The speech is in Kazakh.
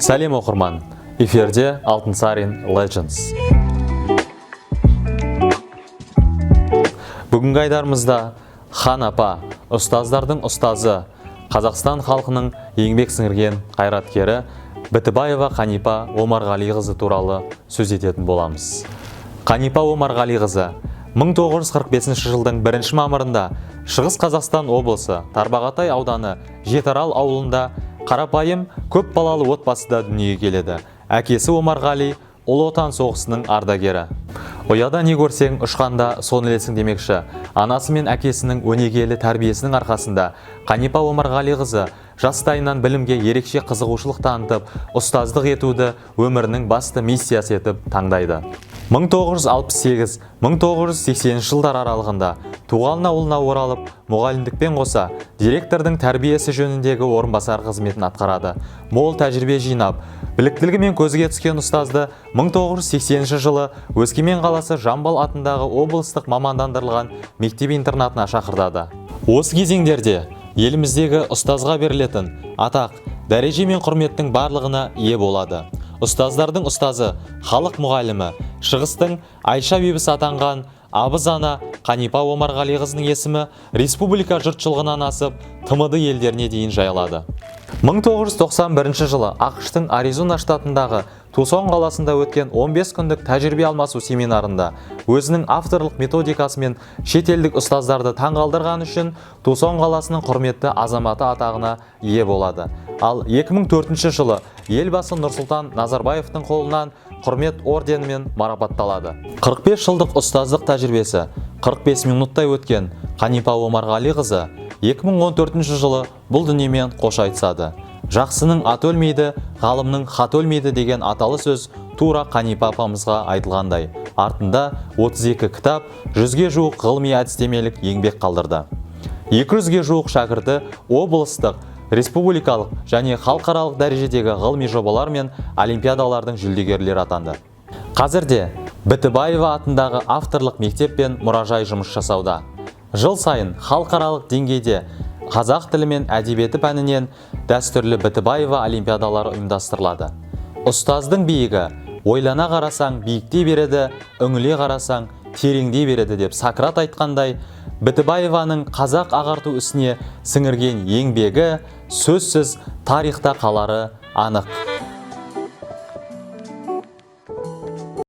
Сәлем оқырман, эфирде Алтынсарин Legends. Бүгінгі айдарымызда Хан апа, ұстаздардың ұстазы, Қазақстан халқының еңбек сіңірген қайраткері Бітібаева Қанипа Омарғалиқызы туралы сөз ететін боламыз. Қанипа Омарғалиқызы 1945 жылдың 1 мамырында Шығыс Қазақстан облысы Тарбағатай ауданы Жетарал ауылында қарапайым көп балалы отбасыда дүниеге келеді. Әкесі Омарғали Ұлы Отан соғысының ардагері. Ұяда не көрсең ұшқанда соны ілесің демекші. Анасы мен әкесінің өнегелі тәрбиесінің арқасында Қанипа Омарғалиқызы жастайынан білімге ерекше қызығушылық танытып, ұстаздық етуді өмірінің басты миссиясы етіп таңдайды. 1968-1980 жылдар аралығында туған ауылына оралып, мұғалімдікпен қоса директордың тәрбиесі жөніндегі орынбасар қызметін атқарады. Мол тәжірибе жинап, біліктілігімен көзге түскен ұстазды 1980 жылы Өскемен қаласы Жамбыл атындағы облыстық мамандандырылған мектеп-интернатына шақыртады. Осы кезеңдерде еліміздегі ұстазға берілетін атақ, дәреже мен құрметтің барлығына ие болады. Ұстаздардың ұстазы, халық мұғалімі, Шығыстың Айша бибісі атанған абыз ана Қанипа Омарғалиқызының есімі республика жұртшылығынан асып, ТМД елдеріне дейін жайылады. 1991 жылы ақш-тың Аризона штатындағы Тусон қаласында өткен 15 күндік тәжірибе алмасу семинарында өзінің авторлық методикасымен шетелдік ұстаздарды таңғалдырған үшін Тусон қаласының құрметті азаматы атағына ие болады. Ал 2004 жылы елбасы Нұрсұлтан Назарбаевтың қолынан құрмет орденімен марапатталады. 45 жылдық ұстаздық тәжірибесі 45 минуттай өткен Қанипа Омарғалиқызы 2014 жылы бұл дүниемен қош айтысады. Жақсының аты өлмейді, ғалымның хаты өлмейді деген аталы сөз тура Қанипа апамызға айтылғандай. Артында 32 кітап, 100-ге жуық ғылыми әдістемелік еңбек қалдырды. 200-ге жуық шәкірті облыстық, республикалық және халықаралық дәрежедегі ғылыми жобалар мен олимпиадалардың жүлдегерлері атанды. Қазірде Бітібаева атындағы авторлық мектеп пен мұражай жұмыс жасауда. Жыл сайын халықаралық деңгейде қазақ тілі мен әдебиеті пәнінен дәстүрлі Бітібаева олимпиадалары ұйымдастырылады. Ұстаздың биігі ойлана қарасаң биіктей береді, үңіле қарасаң тереңдей береді деп Сократ айтқандай, Бітібаеваның қазақ ағарту ісіне сіңірген еңбегі сөзсіз тарихта қалары анық.